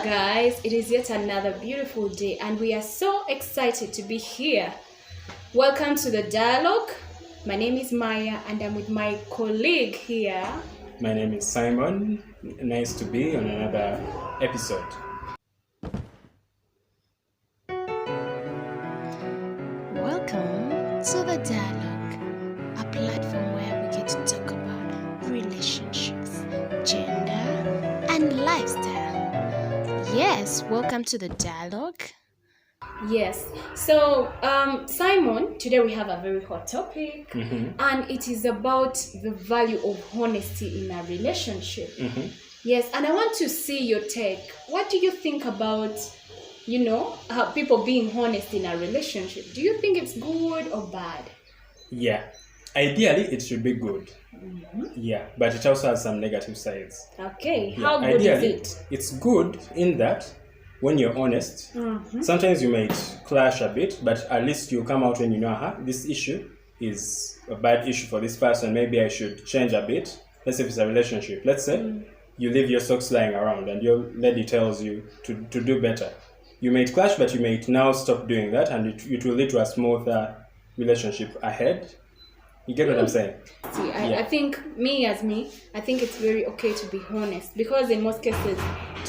guys, it is yet another beautiful day and we are so excited to be here. Welcome to the dialogue. My name is Maya and I'm with my colleague here. My name is Simon. Nice to be on another episode. Welcome to the dialogue, a platform where we get to talk about relationships, gender, and lifestyle. Yes, welcome to the dialogue. Yes, so Simon, today we have a very hot topic, and it is about the value of honesty in a relationship. Yes, and I want to see your take. What do you think about, how people being honest in a relationship? Do you think it's good or bad? Yeah, ideally it should be good. Yeah, but it also has some negative sides. Okay, Yeah, how good ideally, is it? It's good in that when you're honest, sometimes you might clash a bit, but at least you come out when you know, this issue is a bad issue for this person. Maybe I should change a bit. Let's say if it's a relationship. Let's say you leave your socks lying around and your lady tells you to do better. You might clash, but you might now stop doing that, and it will lead to a smoother relationship ahead. You get what I'm saying? See, I think I think it's very okay to be honest, because in most cases,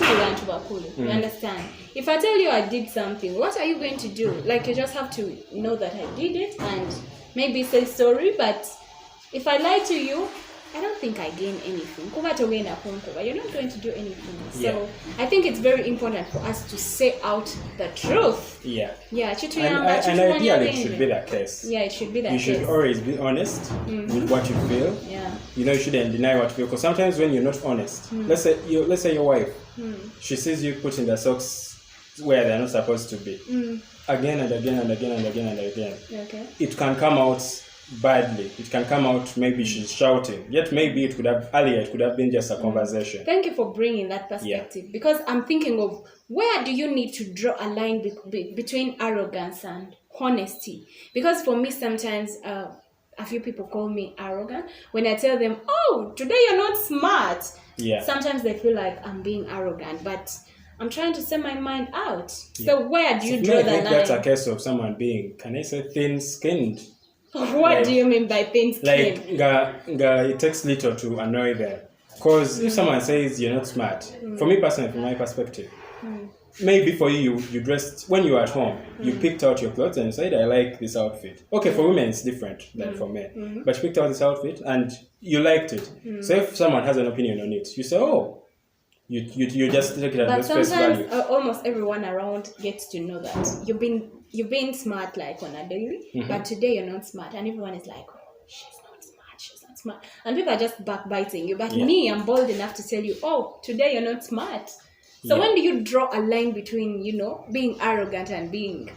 you understand? If I tell you I did something, what are you going to do? Like, you just have to know that I did it and maybe say sorry, but if I lie to you, I don't think I gain anything. You're not going to do anything. So I think it's very important for us to say out the truth. Yeah. Yeah, and ideally it should be that case. Yeah, it should be that You case. should always be honest with what you feel. Yeah. You shouldn't deny what you feel, because sometimes when you're not honest, let's say your wife, she sees you putting the socks where they're not supposed to be, again and again and again and again and again. Okay. It can come out badly. It can come out, maybe she's shouting, yet maybe it could have been just a conversation. Thank you for bringing that perspective, because I'm thinking of, where do you need to draw a line between arrogance and honesty? Because for me, sometimes a few people call me arrogant when I tell them, oh, today you're not smart. Yeah. Sometimes they feel like I'm being arrogant, but I'm trying to say my mind out. So where do you draw the line? That's a case of someone being, can I say, thin-skinned. What do you mean by thin skin? It takes little to annoy them. Because if someone says you're not smart, for me personally, from my perspective, maybe for you dressed, when you were at home, you picked out your clothes and said, I like this outfit. Okay, for women it's different than for men. But you picked out this outfit and you liked it. So if someone has an opinion on it, you say, oh, you just take it as face value. Sometimes almost everyone around gets to know that you've been smart, like, on a daily, but today you're not smart, and everyone is like, oh, she's not smart, and people are just backbiting you. But me, I'm bold enough to tell you, oh, today you're not smart. So when do you draw a line between, being arrogant and being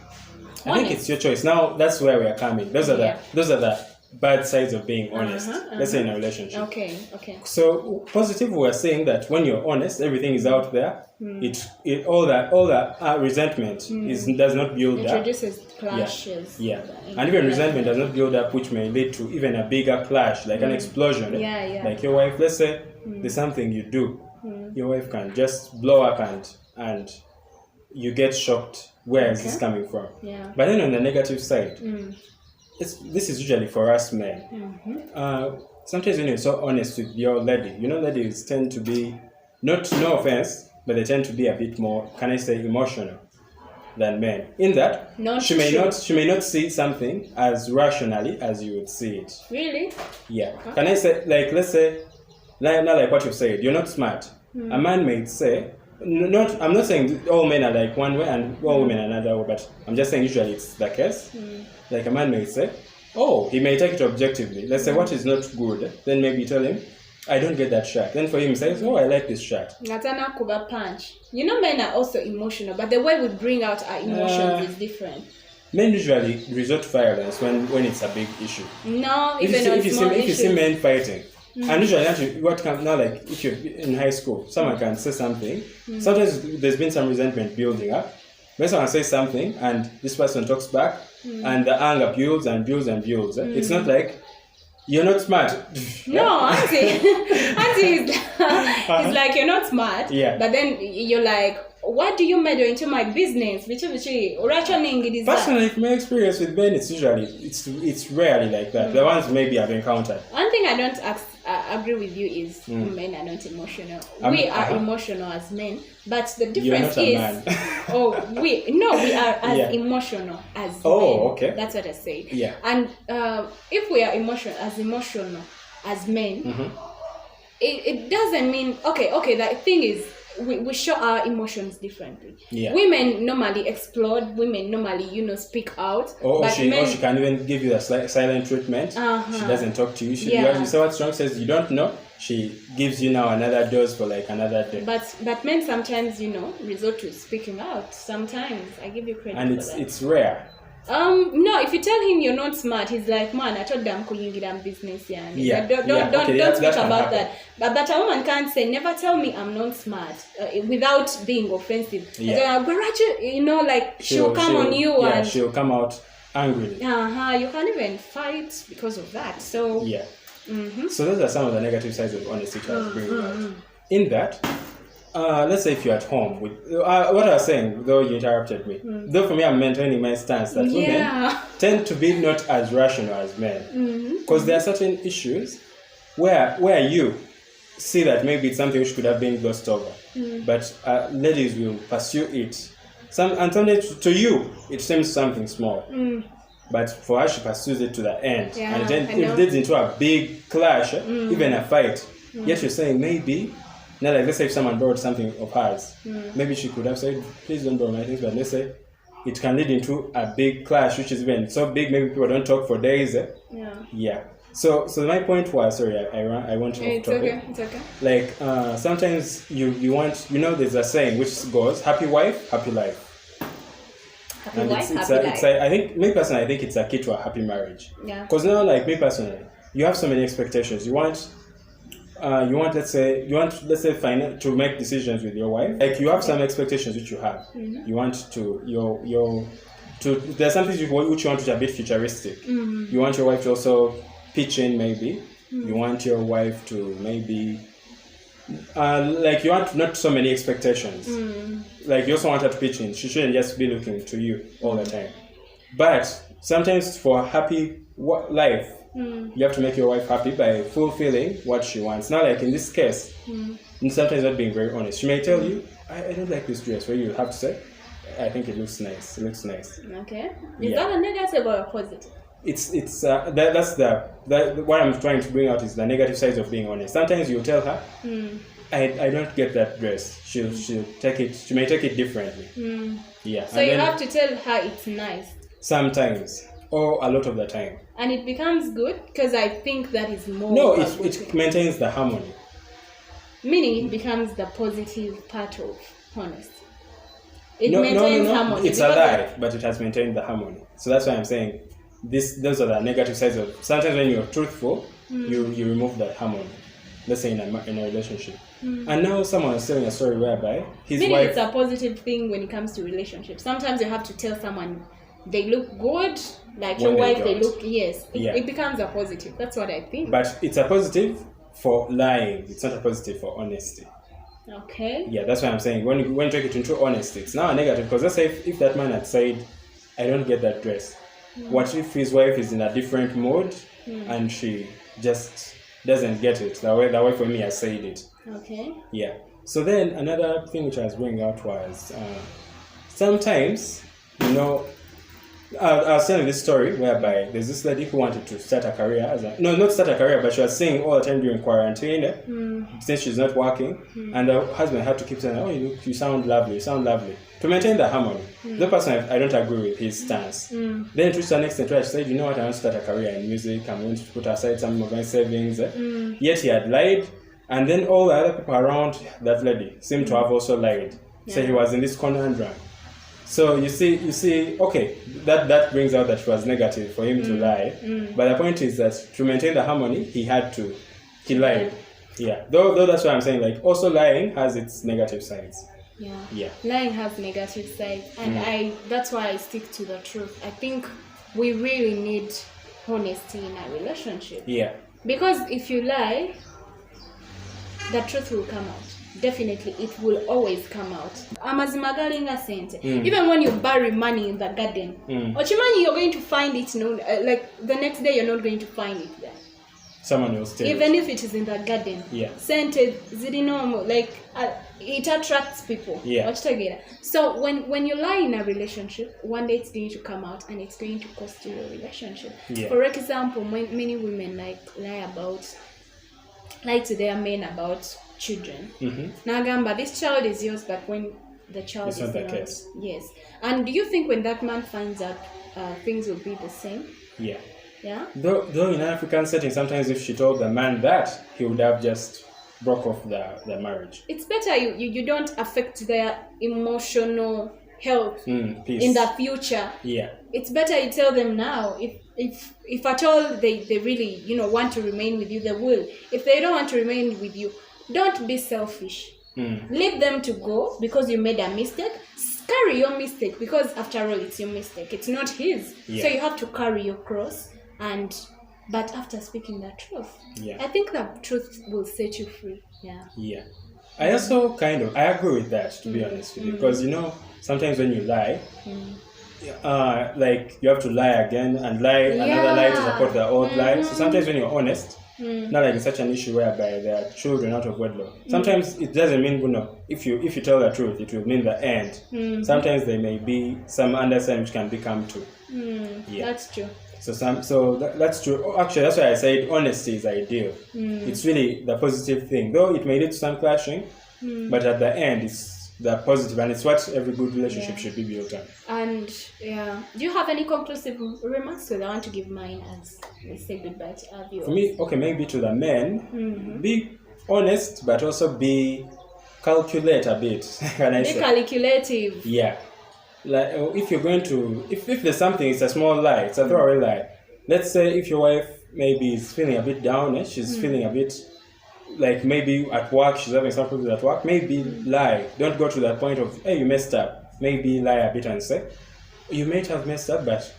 honest? I think it's your choice. Now that's where we are coming. Those are the bad sides of being honest. Let's say in a relationship. Okay. So positive, we are saying that when you're honest, everything is out there. All that resentment does not build up. Introduces clashes. Yeah. And even resentment does not build up, which may lead to even a bigger clash, like an explosion. Yeah. Like your wife, let's say there's something you do, your wife can just blow up and you get shocked. Where is this coming from? Yeah. But then on the negative side, this is usually for us men. Sometimes when you're so honest with your lady, ladies tend to be, no offense, but they tend to be a bit more, can I say, emotional than men. In that, she may not see something as rationally as you would see it. Really? Yeah. Okay. Can I say, like, let's say, like what you've said, you're not smart. A man may say, I'm not saying all men are like one way and all women are another way, but I'm just saying usually it's the case. Like a man may say, oh, he may take it objectively. Let's say what is not good, then maybe tell him, I don't get that shirt. Then for him, he says, oh, I like this shirt. Natana Kuba punch. Men are also emotional, but the way we bring out our emotions is different. Men usually resort to violence when it's a big issue. No, if you see men fighting, and usually what comes now, like if you're in high school, someone can say something. Sometimes there's been some resentment building up. When someone says something and this person talks back, and the anger builds and builds and builds. It's not like You're not smart. No, auntie is like, you're not smart. Yeah. But then you're like, what do you meddle into my business? Personally, from my experience with men, it's usually it's rarely like that. The ones maybe I've encountered. One thing I don't agree with you is men are not emotional. We are emotional as men, but the difference is we are as emotional as men. Okay. That's what I said. Yeah. And if we are emotional as men, it doesn't mean okay. The thing is, we show our emotions differently. Yeah. Women normally explode. Women normally, speak out. Or she can even give you a silent treatment. She doesn't talk to you. You say what's wrong, says you don't know. She gives you now another dose for like another day. But men sometimes, resort to speaking out. Sometimes I give you credit. And for that. it's rare. No, if you tell him you're not smart, he's like, man, I told them I'm business, don't speak about that. But a woman can't say, never tell me I'm not smart without being offensive. She'll come on you and she'll come out angrily. You can't even fight because of that. So So those are some of the negative sides of honesty I was bringing out. In that, let's say if you're at home with what I was saying, though you interrupted me. Though for me, I'm maintaining my stance that women tend to be not as rational as men, because there are certain issues where you see that maybe it's something which could have been glossed over, but ladies will pursue it. Sometimes to you it seems something small, but for her she pursues it to the end, and then it leads into a big clash, even a fight. Yet you're saying maybe. Now, like, let's say if someone borrowed something of hers, maybe she could have said, please don't borrow my things, but let's say it can lead into a big clash, which is even so big, maybe people don't talk for days. Yeah. So my point was, sorry, I went off topic. It's okay. Like, sometimes you want, there's a saying which goes, happy wife, happy life. Happy wife, happy life. I think, me personally, I think it's a key to a happy marriage. Yeah. Because now, like, me personally, you have so many expectations. You want let's say to make decisions with your wife. Like, you have some expectations which you have. You want to there's something which you want which are a bit futuristic. You want your wife to also pitch in, maybe. You want your wife to maybe like, you want not so many expectations. Like, you also want her to pitch in. She shouldn't just be looking to you all the time. But sometimes for a happy life, you have to make your wife happy by fulfilling what she wants. Now, like in this case, and sometimes not being very honest. She may tell you, I don't like this dress, where you have to say, I think it looks nice. It looks nice. Okay. Is that a negative or a positive? It's what I'm trying to bring out is the negative sides of being honest. Sometimes you tell her, I don't get that dress. She'll take it. She may take it differently. Yeah. So you have to tell her it's nice. Sometimes. Or a lot of the time. And it becomes good, because I think that is more. No, it maintains the harmony. Meaning it becomes the positive part of honesty. It maintains harmony. It's a lie, but it has maintained the harmony. So that's why I'm saying those are the negative sides of. Sometimes when you're truthful, you remove that harmony. Let's say in a relationship. And now someone is telling a story whereby his wife. It's a positive thing when it comes to relationships. Sometimes you have to tell someone they look good, like your wife, they look, it becomes a positive. That's what I think. But it's a positive for lying. It's not a positive for honesty. Okay. Yeah, that's what I'm saying. When you take it into honesty, it's now a negative. Because let's say if that man had said, I don't get that dress. What if his wife is in a different mood and she just doesn't get it the way for me has said it? Okay. Yeah. So then another thing which I was bringing out was sometimes, I was telling this story whereby there's this lady who wanted to start a career not start a career, but she was singing all the time during quarantine since she's not working, and the husband had to keep saying, oh, you sound lovely, to maintain the harmony. The person, I don't agree with his stance. Then to the next extent, she said, you know what, I want to start a career in music, I'm going to put aside some of my savings. Yet he had lied, and then all the other people around that lady seemed to have also lied. So he was in this conundrum. So you see, okay, that brings out that it was negative for him to lie. But the point is that to maintain the harmony, he lied. Yeah. Though that's what I'm saying, like, also lying has its negative sides. Yeah. Lying has negative sides, and that's why I stick to the truth. I think we really need honesty in a relationship. Yeah. Because if you lie, the truth will come out. Definitely, it will always come out. Amazima galinga sente. Even when you bury money in the garden, Ochimanyi, you're going to find it. Like the next day, you're not going to find it there. Someone will steal even if it is in the garden. Yeah. Scented, zirinomo, like it attracts people. Yeah. So when you lie in a relationship, one day it's going to come out and it's going to cost you your relationship. Yeah. For example, many women lie to their men about children. Nagamba, this child is yours, but when the child is not the case. Yes. And do you think when that man finds out, things will be the same? Yeah. Yeah. Though in an African setting, sometimes if she told the man that, he would have just broke off the marriage. It's better you don't affect their emotional health peace. In the future. Yeah. It's better you tell them now. If at all they really want to remain with you, they will. If they don't want to remain with you, don't be selfish. Leave them to go because you made a mistake. Carry your mistake because after all it's your mistake. It's not his. Yeah. So you have to carry your cross. But after speaking the truth, I think the truth will set you free. Yeah. I also I agree with that, to be honest with you, because sometimes when you lie, like you have to lie again and lie another lie to support the old lie. So sometimes when you're honest, not like in such an issue whereby there are children out of wedlock. Sometimes it doesn't mean if you tell the truth, it will mean the end. Sometimes there may be some understanding which can become true. That's true. That's true. Actually, that's why I said honesty is ideal. It's really the positive thing, though it may lead to some clashing, but at the end it's the positive, and it's what every good relationship should be built on. And do you have any conclusive remarks? Because I want to give mine as we say goodbye to our viewers. For me, maybe to the men, be honest, but also be calculate a bit. Can I say? Be calculative. Yeah. Like if you're going to, if there's something, it's a small lie, it's a throwaway lie. Let's say if your wife maybe is feeling a bit down, she's feeling a bit like maybe at work, she's having some problems at work, maybe lie. Don't go to that point of, hey, you messed up. Maybe lie a bit and say, you might have messed up, but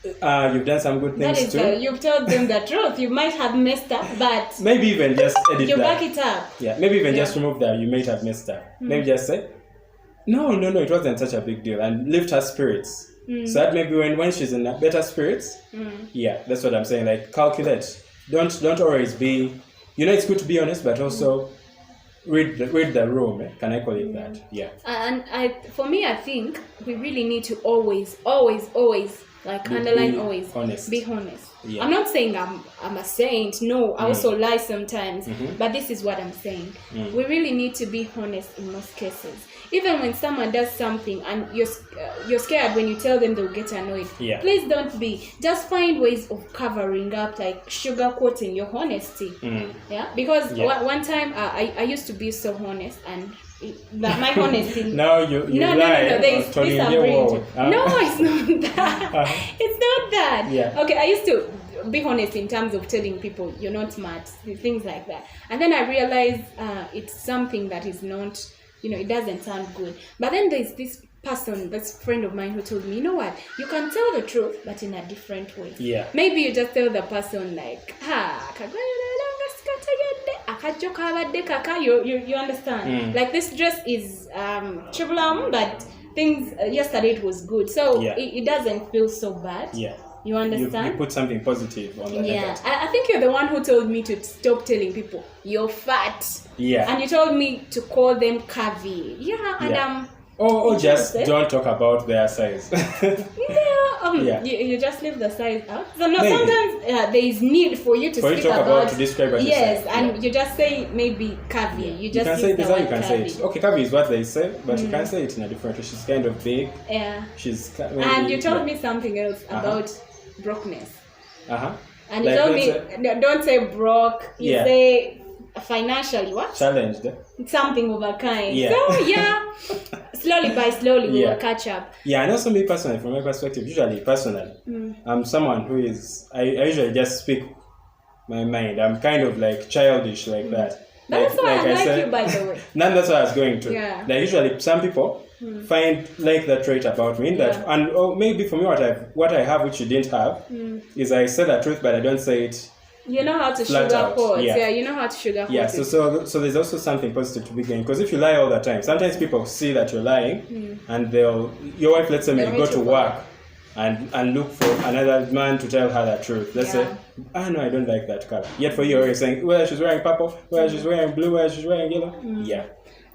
you've done some good things too. You've told them the truth. You might have messed up, but maybe even just edit you that. back it up. Yeah, maybe even just remove that. You might have messed up. Maybe just say, no, it wasn't such a big deal, and lift her spirits. So that maybe when she's in better spirits, that's what I'm saying. Like calculate. Don't always be. It's good to be honest, but also read the room. Can I call it that? Yeah. And for me, I think we really need to always underline always honest. Be honest. Yeah. I'm not saying I'm a saint. No, I also lie sometimes. But this is what I'm saying. We really need to be honest in most cases. Even when someone does something and you're scared when you tell them, they'll get annoyed. Yeah. Please don't be. Just find ways of covering up, like sugarcoating your honesty. Yeah. Because one time I used to be so honest, and my honesty. Now you no. There is peace I'm bringing to. No, it's not that. It's not that. Yeah. Okay, I used to be honest in terms of telling people you're not smart, things like that. And then I realized it's something that is not, it doesn't sound good. But then there's this person, this friend of mine, who told me, you know what, you can tell the truth, but in a different way. Yeah. Maybe you just tell the person like, you understand? Like, this dress is chiblam, but things yesterday it was good, so it doesn't feel so bad. Yeah. You understand? You put something positive on the negative. I think you're the one who told me to stop telling people you're fat. Yeah. And you told me to call them curvy. And or just don't talk about their size. You just leave the size out. So sometimes there is need for you to speak to describe what yes, and you just say maybe curvy. You just say this. You can say it. Okay, curvy is what they say, but you can say it in a different way. She's kind of big. Yeah. And you told me something else about brokenness. And you like, told me don't say broke. You say financially what? Challenged. Something of a kind. So slowly by slowly we will catch up. Yeah, and also me personally, from my perspective, I'm someone who is I usually just speak my mind. I'm kind of like childish like that. That's why I like you, by the way. That's what I was going to. Yeah. Like usually some people find like that trait about me, that and maybe for me what I have which you didn't have is I say the truth, but I don't say it You know how to Flat out, sugarcoat. yeah. Yeah, you know how to sugarcoat. Yeah, it. so there's also something positive to be gained, because if you lie all the time, sometimes people see that you're lying, and your wife, let's say, may go to work and look for another man to tell her the truth. Let's say, no, I don't like that color. Yet for you, you're saying, well, she's wearing purple, well, she's wearing blue, well, she's wearing yellow. Yeah.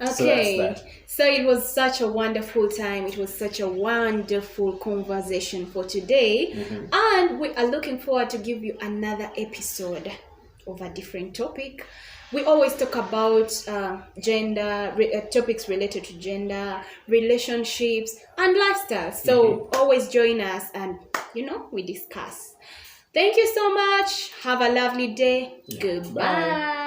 Okay, so it was such a wonderful time. It was such a wonderful conversation for today. And we are looking forward to give you another episode of a different topic. We always talk about gender, topics related to gender, relationships, and lifestyle. So always join us and, we discuss. Thank you so much. Have a lovely day. Goodbye. Bye.